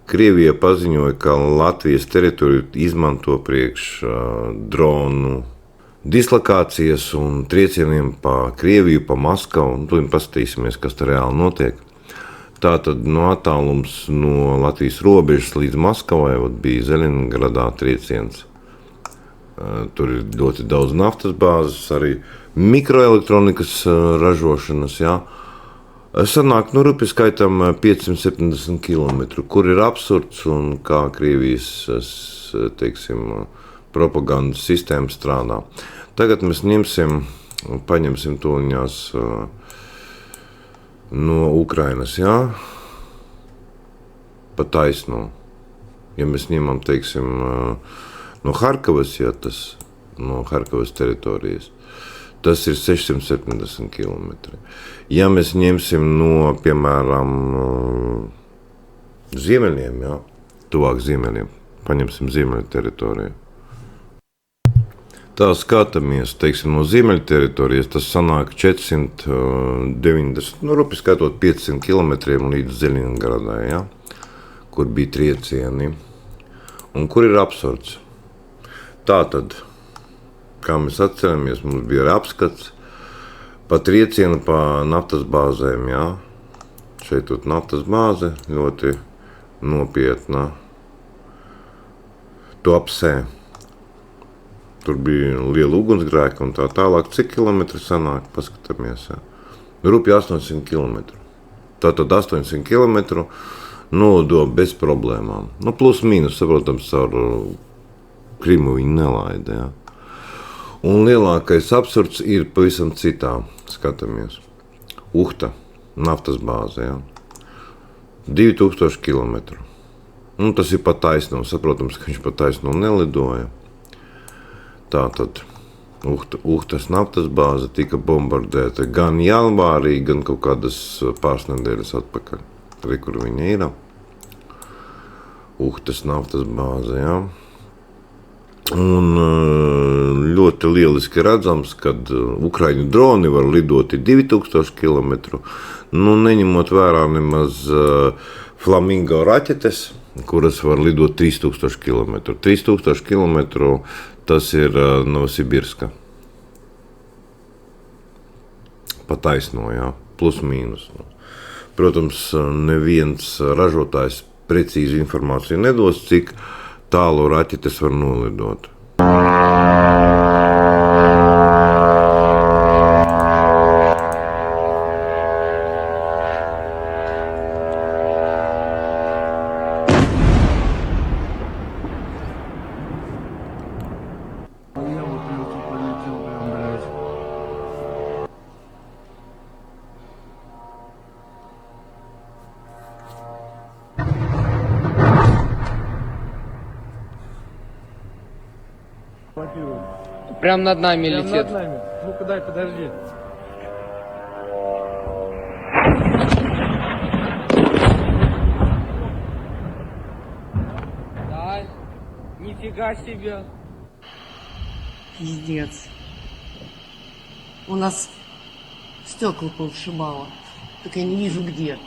Krievija paziņoja, ka Latvijas teritoriju izmanto priekš dronu dislokācijas un triecieniem pa Krieviju, pa Maskavu. Tad paskatīsimies, kas tur reāli notiek. Tātad no attālums no Latvijas robežas līdz Maskavai bija Zeļņģeradā trieciens. Tur ir ļoti daudz naftas bāzes, arī mikroelektronikas ražošanas. Jā. Sanāk, rupi skaitam 570 km, kur ir absurds un kā Krievijas, teiksim, propagandas sistēma strādā. Tagad mēs paņemsim tūliņās no Ukrainas, jā, pa taisno. Ja mēs ņemam, teiksim, no Harkavas, ja tas no Harkavas teritorijas, tas ir 670 km. Ja mēs ņemsim no, piemēram, ziemeļiem, jā, tuvāk ziemeļiem, paņemsim ziemeļu teritoriju. Tā skatāmies, teiksim, no ziemeļu teritorijas, tas sanāk 490, rupi skaitot 500 km līdz Zeļņģeradai, jā, kur bija triecieni. Un kur ir absurds? Tātad, kā mēs atceramies, mums bija arī apskats pa triecienu pa naftas bāzēm, jā. Šeit naftas bāze ļoti nopietna. Tuapsē. Tur bija liela ugunsgrēka un tā tālāk. Cik kilometri sanāk? Paskatāmies, jā. Rupi 800 km. Tātad 800 km nodo bez problēmām. Plus mīnus, saprotams, ar Krimu viņi nelaida, jā. Un lielākais absurds ir pavisam citā. Skatāmies. Uhta, naftas bāze, jā. 2000 km. Tas ir pa taisno, saprotams, ka viņš pa taisno nelidoja. Tātad Uhtas naftas bāze tika bombardēta gan janvārī, gan kaut kādas pāris nedēļas atpakaļ. Arī, kur viņa ir. Uhtas naftas bāze, jā. Un ļoti lieliski redzams, kad Ukraiņu droni var lidot 2000 km, neņemot vērā nemaz Flamingo raķetes, kuras var lidot 3000 km. 3000 km tas ir Novosibirska. Pa taisno, jā, plus mīnus. Protams, neviens ražotājs precīzi informāciju nedos, cik tālu raķetes var nolidot. Прям над нами Прям летит. над нами. Ну-ка дай, подожди. Да, нифига себе. Пиздец. У нас стекла повышибало. Только я не вижу где.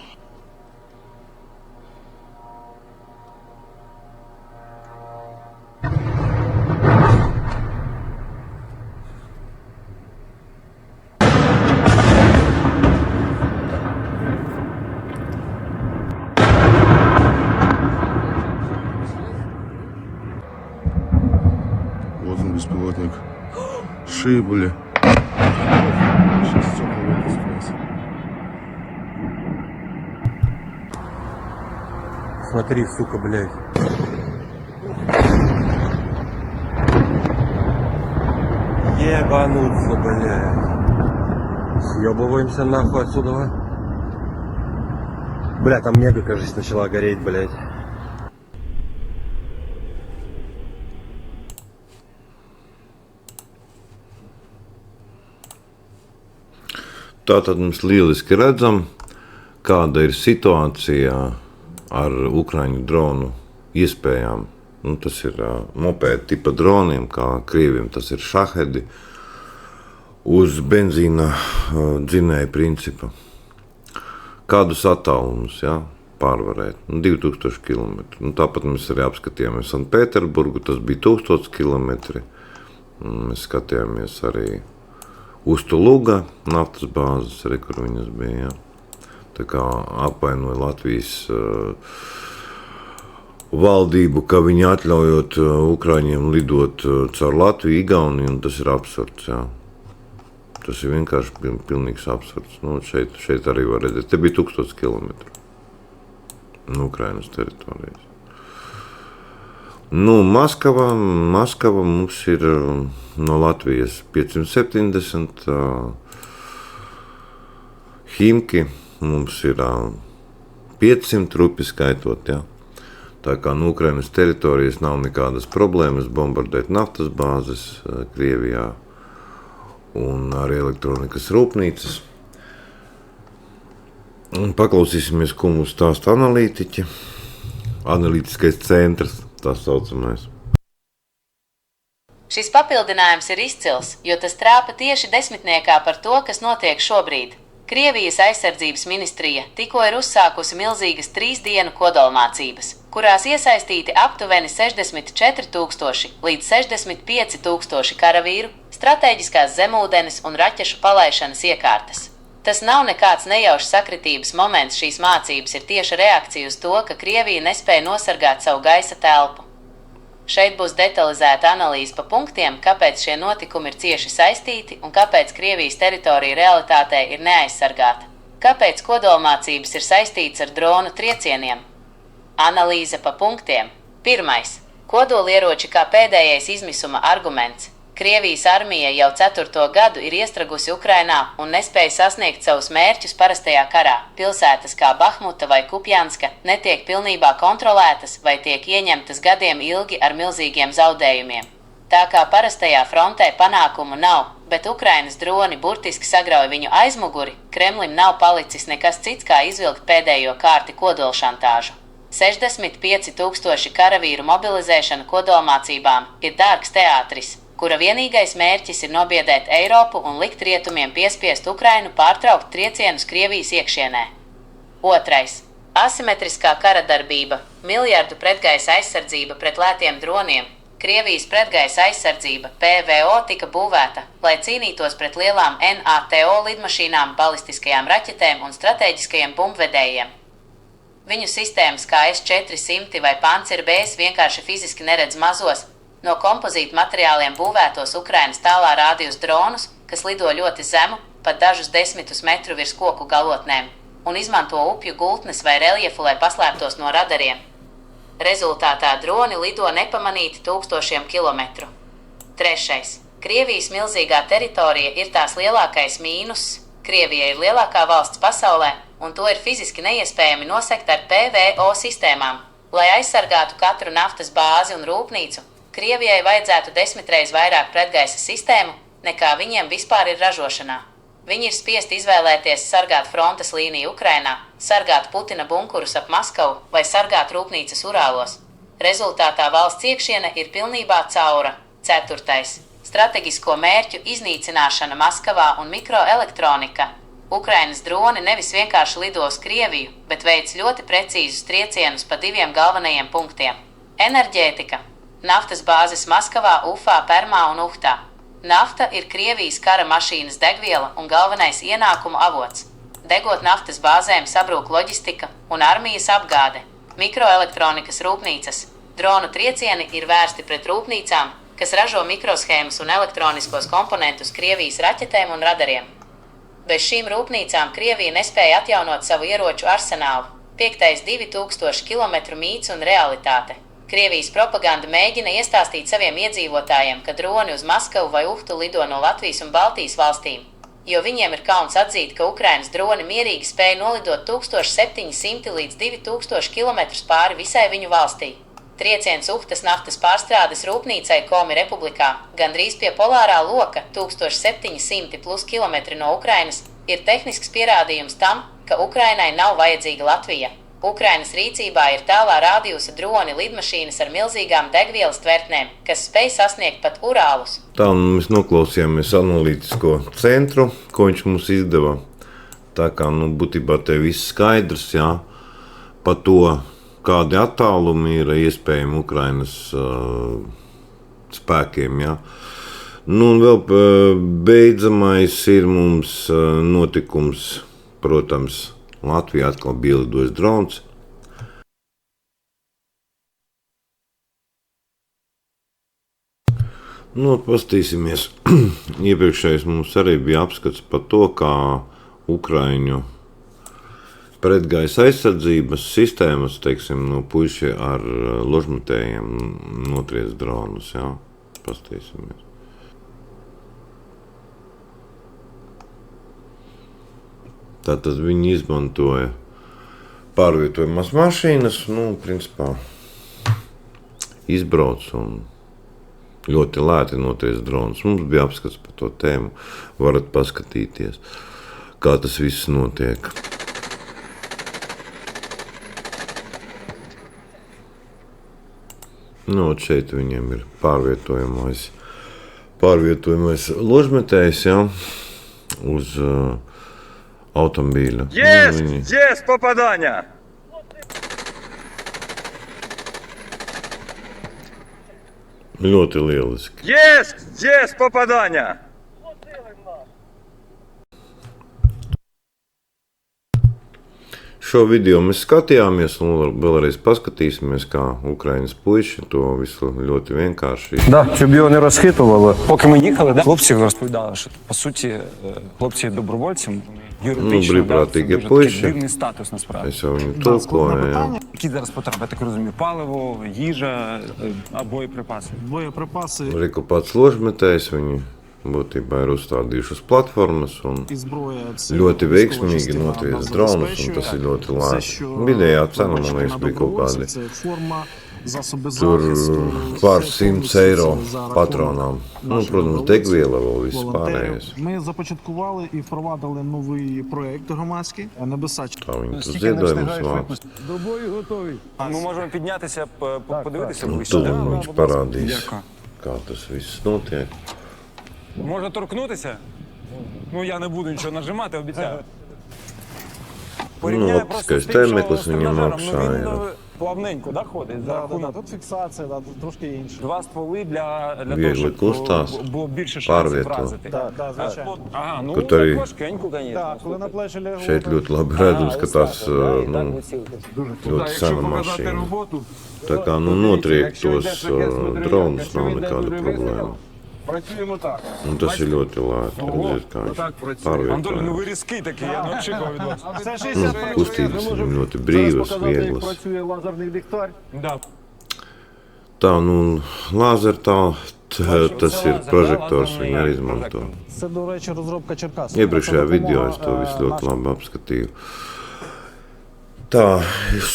Вот он, беспилотник. Шибли. Сейчас стекла выпускаются. Смотри, сука, блядь. Ебануться, блядь. Съебываемся нахуй отсюда. Бля, там мега, кажется, начала гореть, блядь. Tātad mēs lieliski redzam, kāda ir situācija ar Ukraiņu dronu iespējām. Tas ir mopēdi tipa droniem, kā Krieviem tas ir šahedi uz benzīna dzinēja principa. Kādus attālumus, jā? pārvarēt. 2000 km. Tāpat mēs arī apskatījāmies Sanktpēterburgu, tas bija 1000 km. Mēs skatījāmies arī Ustuluga naftas bāzes, arī, kur viņas bija. Jā. Tā kā apvainoja Latvijas valdību, ka viņi atļaujot Ukraiņiem lidot caur Latviju, Igauniju, un tas ir absurds. Jā. Tas ir vienkārši pilnīgs absurds. Šeit arī var redzēt. Te bija 1000 km no Ukrainas teritorijas. Maskava mums ir no Latvijas 570, Himki mums ir 500 rupi skaitot, jā. Tā kā no Ukrainas teritorijas nav nekādas problēmas bombardēt naftas bāzes Krievijā un arī elektronikas rūpnīcas. Un paklausīsimies, ko mums stāsta analītiķi, analītiskais centrs. Tā saucamais. Šis papildinājums ir izcils, jo tas trāpa tieši desmitniekā par to, kas notiek šobrīd. Krievijas aizsardzības ministrija tikko ir uzsākusi milzīgas 3 dienu kodolmācības, kurās iesaistīti aptuveni 64,000 līdz 65,000 karavīru, stratēģiskās zemūdenes un raķešu palaišanas iekārtas. Tas nav nekāds nejaušs sakritības moments, šīs mācības ir tieša reakcija uz to, ka Krievija nespēja nosargāt savu gaisa telpu. Šeit būs detalizēta analīze pa punktiem, kāpēc šie notikumi ir cieši saistīti un kāpēc Krievijas teritorija realitātē ir neaizsargāta. Kāpēc kodolmācības ir saistīts ar dronu triecieniem? Analīze pa punktiem. 1. Kodolieroči kā pēdējais izmisuma arguments. Krievijas armija jau 4. gadu ir iestragusi Ukrainā un nespēja sasniegt savus mērķus parastajā karā. Pilsētas kā Bahmuta vai Kupjanska netiek pilnībā kontrolētas vai tiek ieņemtas gadiem ilgi ar milzīgiem zaudējumiem. Tā kā parastajā frontē panākumu nav, bet Ukrainas droni burtiski sagrauj viņu aizmuguri, Kremlim nav palicis nekas cits kā izvilkt pēdējo kārti kodolšantāžu. 65,000 karavīru mobilizēšana kodolmācībām ir dārgs teātris, kura vienīgais mērķis ir nobiedēt Eiropu un likt rietumiem piespiest Ukrainu pārtraukt triecienus Krievijas iekšienē. 2. Asimetriskā kara darbība, miljardu pretgaisa aizsardzība pret lētiem droniem. Krievijas pretgaisa aizsardzība PVO tika būvēta, lai cīnītos pret lielām NATO lidmašīnām, balistiskajām raķetēm un stratēģiskajiem bumbvedējiem. Viņu sistēmas kā S-400 vai Panzer BS vienkārši fiziski neredz mazos, no kompozīta materiāliem būvētos Ukrainas tālā rādījus dronus, kas lido ļoti zemu, pat dažus 10 metru virs koku galotnēm, un izmanto upju gultnes vai reljefu, lai paslēptos no radariem. Rezultātā droni lido nepamanīti 1000 kilometru. 3. Krievijas milzīgā teritorija ir tās lielākais mīnus. Krievija ir lielākā valsts pasaulē, un to ir fiziski neiespējami nosegt ar PVO sistēmām. Lai aizsargātu katru naftas bāzi un rūpnīcu, Krievijai vajadzētu 10 reiz vairāk pretgaisa sistēmu, nekā viņiem vispār ir ražošanā. Viņi ir spiesti izvēlēties sargāt frontes līniju Ukrainā, sargāt Putina bunkurus ap Maskavu vai sargāt rūpnīcas Urālos. Rezultātā valsts iekšiene ir pilnībā caura. 4. Strateģisko mērķu iznīcināšana Maskavā un mikroelektronika. Ukrainas droni nevis vienkārši lido uz Krieviju, bet veic ļoti precīzus triecienus pa 2 galvenajiem punktiem. Enerģētika. Naftas bāzes Maskavā, Ufā, Permā un Uhtā. Nafta ir Krievijas kara mašīnas degviela un galvenais ienākumu avots. Degot naftas bāzēm sabrūk loģistika un armijas apgāde. Mikroelektronikas rūpnīcas. Dronu triecieni ir vērsti pret rūpnīcām, kas ražo mikroshēmas un elektroniskos komponentus Krievijas raķetēm un radariem. Bez šīm rūpnīcām Krievija nespēja atjaunot savu ieroču arsenālu. 5. 2000 km mīts un realitāte. Krievijas propaganda mēģina iestāstīt saviem iedzīvotājiem, ka droni uz Maskavu vai Uhtu lido no Latvijas un Baltijas valstīm, jo viņiem ir kauns atzīt, ka Ukrainas droni mierīgi spēja nolidot 1700 līdz 2000 km pāri visai viņu valstī. Trieciens Uhtas naftas pārstrādes rūpnīcai Komi Republikā, gandrīz pie polārā loka 1700 plus kilometri no Ukrainas, ir tehnisks pierādījums tam, ka Ukrainai nav vajadzīga Latvija. Ukrainas rīcībā ir tālā rādījusa droni lidmašīnas ar milzīgām degvielas tvertnēm, kas spēj sasniegt pat Urālus. Tā mēs noklausījāmies analītisko centru, ko viņš mums izdeva. Tā kā, būtībā te viss skaidrs, jā. pa to, kādi attālumi ir iespējami Ukrainas spēkiem. Ja? Nu, un vēl beidzamais ir mums notikums, protams, Latvijā atkal bija lidojis drons. Nu, pastīsimies. Iepriekšējais mums arī bija apskats par to, kā Ukraiņu pretgaisa aizsardzības sistēmas, teiksim, nu, puiši ar ložmetējiem notriec dronus. Jā. Pastīsimies. Tātad viņi izmantoja pārvietojamas mašīnas, nu, principā izbrauc un ļoti lēti notriec dronus. Mums bija apskats par to tēmu, varat paskatīties, kā tas viss notiek. Nu, šeit viņiem ir pārvietojamais ložmetējs, jā, uz automobīļa. Есть попадание! Ļoti lieliski. Есть попадание! Šo video mēs skatījāmies un vēlreiz paskatīsimies, kā Ukraiņas puiši то visu ļoti vienkārši. Да, щоб його не розхитувало. Поки ми їхали, хлопці розповідали, що по суті хлопці є добровольцем, юридично, брибратики це пишуть. дуже дивний статус насправді. Es jau viņu tulkoju, jā. Які зараз потреби, я так розумію, паливо, їжа, боєприпаси. Боєприпаси Reku pats ložmetējs viņi būtībā ir uzstādījuši uz platformas un і зброя. Це ļoti військова veiksmīgi частина notriec нас dronus, un забезпечує. tas ir ļoti Все, lēti. що Vidējā cena, man бачимо liekas, на bija kaut добровольців, kādi це форма, засоби tur захисту, pār все 100 повністю eiro це за рахунок patronām. Nu, наших protams, добровольців, degviela vēl viss волонтерів. pārējais. Ми започаткували і впровадили новий проєкт громадський «Небеса». Tā viņi tur ziedojumus vāc. До бою готові. Ми можемо піднятися, подивитися Un ближче. tur Да? viņš parādīs, Дякую. kā tas viss notiek. Можна торкнутися? Ну, я не буду нічого нажимати, обіцяю. Порівняю просто оптикais з тим, що tēmeklis з viņam тренажером, apšā він ir. плавненько, да, ходить? За рахунок. Тут фіксація, тут трошки інше. Два стволи для того, Viegli щоб kustās, було більше шансів pārvieto. вразити. Так, звичайно. Ага, ну Kaut arī важкенько, звісно. Так, коли на плечі лягли, Šeit ļoti labi redzams, ka tas nu, ļoti sena mašīna. Tā kā nu, notriek tos dronus, nav nekāda problēma. Працюємо так. Un tas ir ļoti lēti. Redziet, kā viņš Антон, ну ви pārvietojās. різкий такий, я не очікував від вас. Це Nu, 60 kustības viņam ļoti brīvas, vieglas. працює лазерний ліхтар. Да. Tā, nu, lāzertā, tas ir prožektors, viņi arī izmanto. Це, до речі, розробка Черкас. Iepriekšējā video es to visu ļoti labi apskatīju. Tā,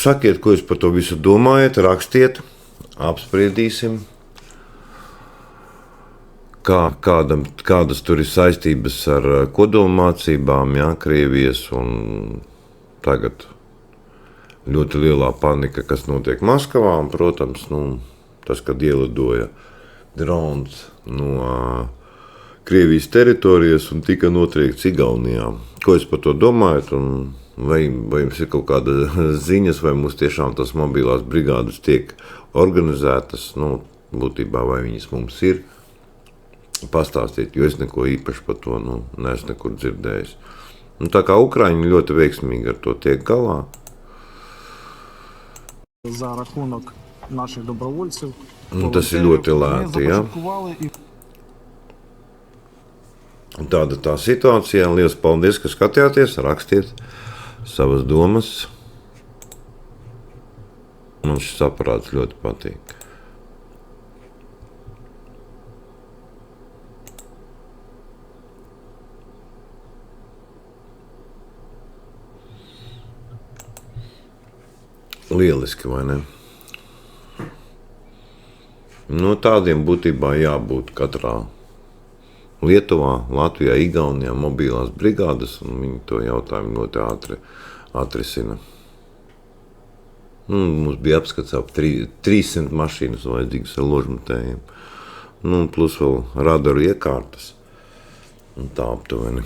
sakiet, ko jūs par to visu domājat, rakstiet, apspriedīsim. Kādas tur ir saistības ar kodolmācībām, jā, Krievijas, un tagad ļoti lielā panika, kas notiek Maskavā, un, protams, nu, tas, kad ielidoja drons no Krievijas teritorijas un tika notriekts Igaunijā. Ko jūs par to domājat, un vai jums ir kaut kāda ziņas, vai mums tiešām tas mobilās brigādes tiek organizētas, nu, būtībā, vai viņas mums ir? Pastāstīt, jo es neko īpaši par to neesmu nekur dzirdējis. Un tā kā Ukraiņi ļoti veiksmīgi ar to tiek galā. За рахунок наших добровольців. Un tas ir ļoti lēti, ja? Tāda tā situācija. Lielas paldies, ka skatījāties, rakstiet savas domas. Man šis aparāts ļoti patīk. Lieliski, vai ne? No tādiem būtībā jābūt katrā Lietuvā, Latvijā, Igaunijā mobilās brigādes, un viņi to jautājumu ļoti ātri atrisina. Mums bija apskats ap 300 mašīnas vajadzīgas ar ložmetējiem. Plus vēl radaru iekārtas. Un tā aptuveni.